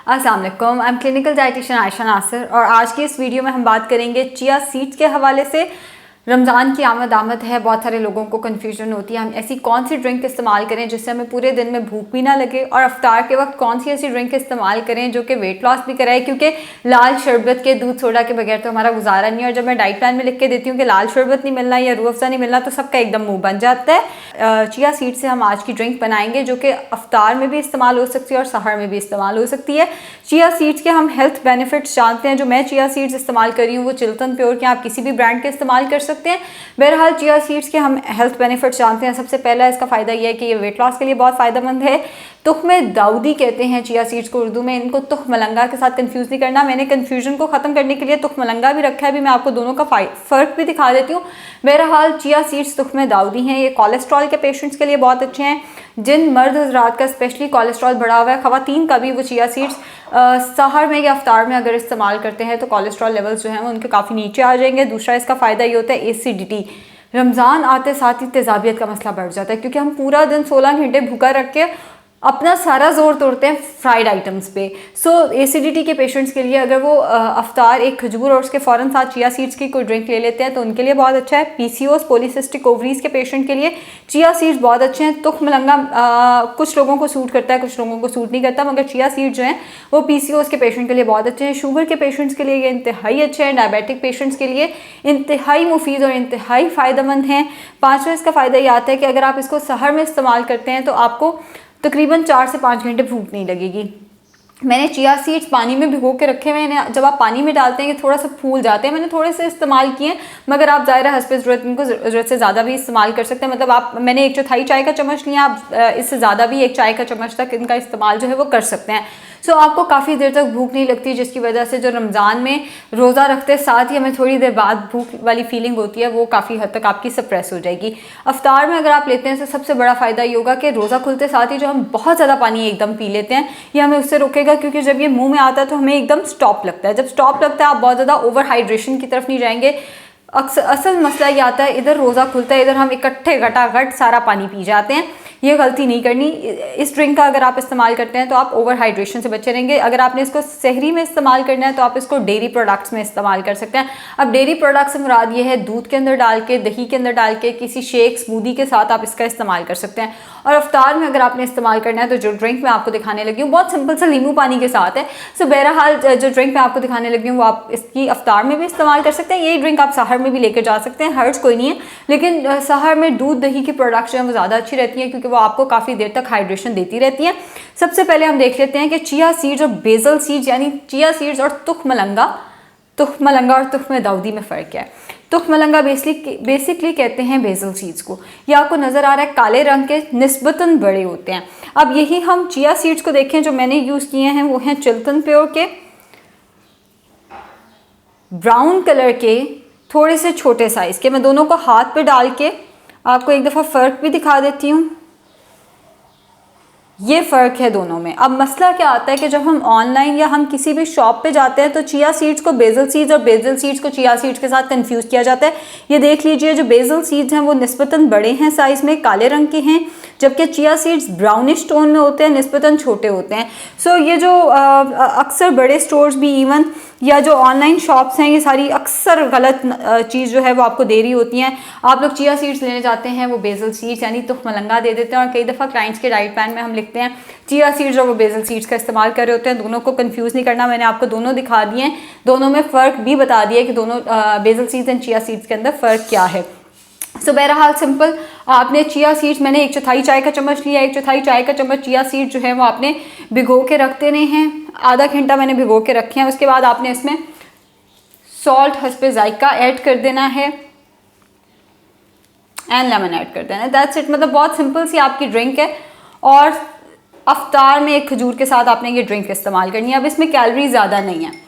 अस्सलाम वालेकुम, I am clinical dietitian Ayesha Nasir और आज की इस वीडियो में हम बात करेंगे चिया सीड्स के हवाले से। रमज़ान की आमद है, बहुत सारे लोगों को कन्फ्यूजन होती है हम ऐसी कौन सी ड्रिंक इस्तेमाल करें जिससे हमें पूरे दिन में भूख भी ना लगे, और अफ्तार के वक्त कौन सी ऐसी ड्रिंक इस्तेमाल करें जो कि वेट लॉस भी कराए, क्योंकि लाल शरबत के दूध सोडा के बगैर तो हमारा गुजारा नहीं है। और जब मैं डाइट प्लान में लिख के देती हूँ कि लाल शरबत नहीं मिलना या रूह अफ़ज़ा नहीं मिलना तो सबका एकदम मुँह बन जाता है। चिया सीड से हम आज की ड्रिंक बनाएंगे जो कि अफ्तार में भी इस्तेमाल हो सकती है और सहर में भी इस्तेमाल हो सकती है। चिया सीड्स के हम हेल्थ बेनिफिट्स जानते हैं। जो मैं चिया सीड्स इस्तेमाल कर रही हूँ वो चिल्टन प्योर के, आप किसी भी ब्रांड के इस्तेमाल कर सकते हैं। बहरहाल चिया सीड्स के हम हेल्थ बेनिफिट्स जानते हैं। सबसे पहला इसका फ़ायदा यह है कि ये वेट लॉस के लिए बहुत फ़ायदेमंद है। तुख्मे दाऊदी कहते हैं चिया सीड्स को उर्दू में, इनको तुख मलंगा के साथ कंफ्यूज नहीं करना। मैंने कंफ्यूजन को ख़त्म करने के लिए तुख मलंगा भी रखा है, भी मैं आपको दोनों का फ़र्क भी दिखा देती हूँ। बहरहाल चिया सीड्स तुख्मे दाऊदी हैं, ये कोलेस्ट्रॉल के पेशेंट्स के लिए बहुत अच्छे हैं। जिन मर्द हजरात का स्पेशली कोलेस्ट्रॉल बढ़ा हुआ है, ख़वातीन का भी, वो चिया सीड्स सहर में या अफ्तार में अगर इस्तेमाल करते हैं तो कोलेस्ट्रॉल लेवल्स जो हैं वो उनके काफ़ी नीचे आ जाएंगे। दूसरा इसका फ़ायदा ये होता है एसिडिटी। रमज़ान आते साथ ही तेज़ाबियत का मसला बढ़ जाता है, क्योंकि हम पूरा दिन 16 घंटे भूखा रख के अपना सारा जोर तोड़ते हैं फ्राइड आइटम्स पे। सो एसिडिटी के पेशेंट्स के लिए अगर वो अफ्तार एक खजूर और उसके फ़ौरन साथ चिया सीड्स की कोई ड्रिंक ले लेते हैं तो उनके लिए बहुत अच्छा है। पीसीओएस पॉलीसिस्टिक ओवरीज के पेशेंट के लिए चिया सीड्स बहुत अच्छे हैं। तुख मलंगा कुछ लोगों को सूट करता है, कुछ लोगों को सूट नहीं करता, मगर चिया सीड्स जो हैं वो पीसीओएस के पेशेंट के लिए बहुत अच्छे हैं। शुगर के पेशेंट्स के लिए ये इंतहाई अच्छे हैं। डायबिटिक पेशेंट्स के लिए इंतहाई मुफीद और इंतहाई फ़ायदेमंद हैं। पाँचवा इसका फ़ायदा ये आता है कि अगर आप इसको सहर में इस्तेमाल करते हैं तो आपको तकरीबन 4 से 5 घंटे भूख नहीं लगेगी। मैंने चिया सीड्स पानी में भिगो के रखे हुए हैं। जब आप पानी में डालते हैं ये थोड़ा सा फूल जाते हैं। मैंने थोड़े से इस्तेमाल किए हैं, मगर आप ज़ाहिर है हस्ब ज़रूरत इनको ज़रूरत से ज़्यादा भी इस्तेमाल कर सकते हैं। मतलब मैंने 1/4 चाय का चम्मच लिया, आप इससे ज़्यादा भी 1 चाय का चम्मच तक इनका इस्तेमाल जो है वो कर सकते हैं। सो आपको काफ़ी देर तक भूख नहीं लगती, जिसकी वजह से जो रमज़ान में रोज़ा रखते साथ ही हमें थोड़ी देर बाद भूख वाली फीलिंग होती है वो काफ़ी हद तक आपकी सप्रेस हो जाएगी। अफ्तार में अगर आप लेते हैं तो सबसे बड़ा फ़ायदा ये होगा कि रोज़ा खुलते साथ ही जो हम बहुत ज़्यादा पानी एकदम पी लेते हैं ये हमें उससे रोकेगा, क्योंकि जब ये मुंह में आता है तो हमें एकदम स्टॉप लगता है। जब स्टॉप लगता है आप बहुत ज़्यादा ओवर हाइड्रेशन की तरफ नहीं जाएंगे। असल मसला ये आता है इधर रोज़ा खुलता है, इधर हम इकट्ठे घटाघट सारा पानी पी जाते हैं। ये गलती नहीं करनी। इस ड्रिंक का अगर आप इस्तेमाल करते हैं तो आप ओवर हाइड्रेशन से बचे रहेंगे। अगर आपने इसको सहरी में इस्तेमाल करना है तो आप इसको डेयरी प्रोडक्ट्स में इस्तेमाल कर सकते हैं। अब डेयरी प्रोडक्ट्स से मुराद ये है दूध के अंदर डाल के, दही के अंदर डाल के, किसी शेक स्मूदी के साथ आप इसका इस्तेमाल कर सकते हैं। और अफ्तार में अगर आपने इस्तेमाल करना है तो जो ड्रिंक मैं आपको दिखाने लगी हूँ बहुत सिंपल सा नींबू पानी के साथ है। सो बहरहाल जो ड्रिंक मैं आपको दिखाने लगी हूँ वो आप इसकी अफ्तार में भी इस्तेमाल कर सकते हैं। यही ड्रिंक आप सहर में भी लेकर जा सकते हैं, हर्ज कोई नहीं है। लेकिन सहर में दूध दही की प्रोडक्ट्स वो ज़्यादा अच्छी रहती हैं क्योंकि वो आपको काफ़ी देर तक हाइड्रेशन देती रहती है। सबसे पहले हम देख लेते हैं कि चिया सीड्स और बेसल सीड्स यानी चिया सीड्स और तुख मलंगा और तुख्मे दाऊदी में फ़र्क क्या है। तुख मलंगा बेसिकली कहते हैं बेसल सीड्स को। ये आपको नज़र आ रहा है काले रंग के, निस्बतन बड़े होते हैं। अब यही हम चिया सीड्स को देखें जो मैंने यूज़ किए हैं वो हैं चिल्टन प्योर के, ब्राउन कलर के, थोड़े से छोटे साइज़ के। मैं दोनों को हाथ पे डाल के आपको एक दफ़ा फ़र्क भी दिखा देती हूँ। ये फ़र्क है दोनों में। अब मसला क्या आता है कि जब हम ऑनलाइन या हम किसी भी शॉप पे जाते हैं तो चिया सीड्स को बेसल सीड्स और बेसल सीड्स को चिया सीड्स के साथ कंफ्यूज किया जाता है। ये देख लीजिए जो बेसल सीड्स हैं वो निस्बतन बड़े हैं साइज़ में, काले रंग के हैं, जबकि चिया सीड्स ब्राउनिश टोन में होते हैं, निस्बतन छोटे होते हैं। सो ये जो अक्सर बड़े स्टोर्स भी इवन या जो ऑनलाइन शॉप्स हैं ये सारी अक्सर गलत चीज़ जो है वो आपको दे रही होती हैं। आप लोग चिया सीड्स लेने जाते हैं वो बेसल सीड्स यानी तुख मलंगा दे देते हैं, और कई दफ़ा क्लाइंट्स के डाइट प्लान में हम लिखते हैं चिया सीड्स और वो बेसल सीड्स का इस्तेमाल कर रहे होते हैं। दोनों को कंफ्यूज नहीं करना। मैंने आपको दोनों दिखा दिए हैं, दोनों में फ़र्क भी बता दिया कि दोनों basil seeds and chia seeds के अंदर फ़र्क क्या है। सो बहरहाल सिंपल, आपने चिया सीड्स, मैंने 1/4 चाय का चम्मच लिया, 1/4 चाय का चम्मच चिया सीड जो है वो आपने भिगो के रख देने हैं। आधा घंटा मैंने भिगो के रखे हैं। उसके बाद आपने इसमें सॉल्ट हस्बे जायका ऐड कर देना है एंड लेमन ऐड कर देना है। That's it. मतलब बहुत सिंपल सी आपकी ड्रिंक है और अफ्तार में एक खजूर के साथ आपने ये ड्रिंक इस्तेमाल करनी है। अब इसमें कैलोरी ज़्यादा नहीं है।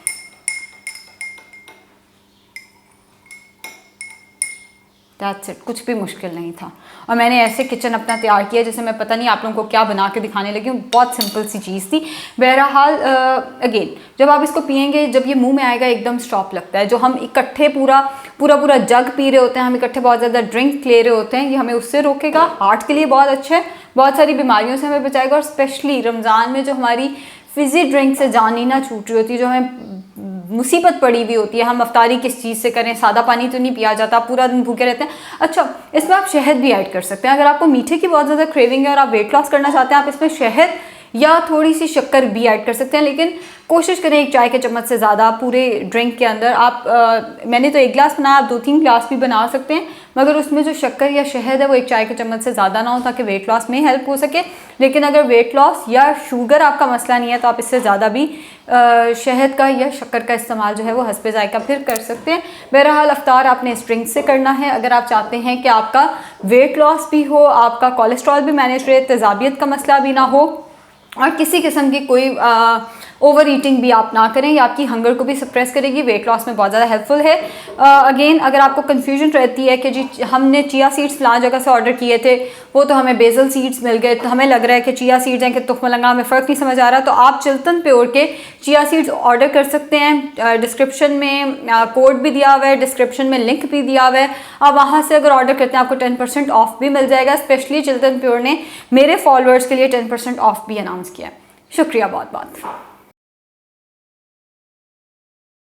दैट्स इट, कुछ भी मुश्किल नहीं था। और मैंने ऐसे किचन अपना तैयार किया जैसे मैं पता नहीं आप लोगों को क्या बना के दिखाने लगी हूँ, बहुत सिंपल सी चीज़ थी। बहरहाल अगेन जब आप इसको पियेंगे, जब ये मुंह में आएगा एकदम स्टॉप लगता है। जो हम इकट्ठे पूरा जग पी रहे होते हैं, हम इकट्ठे बहुत ज़्यादा ड्रिंक ले रहे होते हैं, ये हमें उससे रोकेगा। हार्ट के लिए बहुत अच्छा है, बहुत सारी बीमारियों से हमें बचाएगा। और स्पेशली रमज़ान में जो हमारी फिज़ी ड्रिंक से जान ही ना छूट रही होती है, जो हमें मुसीबत पड़ी हुई होती है, हम अफ्तारी किस चीज़ से करें, सादा पानी तो नहीं पिया जाता, पूरा दिन भूखे रहते हैं। अच्छा, इसमें आप शहद भी ऐड कर सकते हैं। अगर आपको मीठे की बहुत ज़्यादा क्रेविंग है और आप वेट लॉस करना चाहते हैं, आप इसमें शहद या थोड़ी सी शक्कर भी ऐड कर सकते हैं, लेकिन कोशिश करें 1 चाय के चम्मच से ज़्यादा पूरे ड्रिंक के अंदर। आप मैंने तो 1 गिलास बनाया, आप 2-3 गिलास भी बना सकते हैं, मगर उसमें जो शक्कर या शहद है वो 1 चाय के चम्मच से ज़्यादा ना हो, ताकि वेट लॉस में हेल्प हो सके। लेकिन अगर वेट लॉस या शुगर आपका मसला नहीं है तो आप इससे ज़्यादा भी शहद का या शक्कर का इस्तेमाल जो है वो हस्बे ज़ायका फिर कर सकते हैं। बहरहाल अफ्तार आपने इस ड्रिंक से करना है। अगर आप चाहते हैं कि आपका वेट लॉस भी हो, आपका कोलेस्ट्रॉल भी मैनेज रहे, तेज़ाबियत का मसला भी ना हो, और किसी किस्म की कोई ओवर ईटिंग भी आप ना करें, ये आपकी हंगर को भी सप्रेस करेगी, वेट लॉस में बहुत ज़्यादा हेल्पफुल है। अगेन अगर आपको कन्फ्यूजन रहती है कि जी हमने चिया सीड्स फलां जगह से ऑर्डर किए थे, वो तो हमें बेसल सीड्स मिल गए, तो हमें लग रहा है कि चिया सीड्स हैं कि तुखमलंगा, हमें फ़र्क नहीं समझ आ रहा, तो आप चिल्तन प्योर के चिया सीड्स ऑर्डर कर सकते हैं। डिस्क्रिप्शन में कोड भी दिया हुआ है, डिस्क्रिप्शन में लिंक भी दिया हुआ है, आप वहाँ से अगर ऑर्डर करते हैं आपको 10% ऑफ भी मिल जाएगा। स्पेशली चिल्तन प्योर ने मेरे फॉलोअर्स के लिए 10% ऑफ भी अनाउंस किया है। शुक्रिया बहुत बहुत।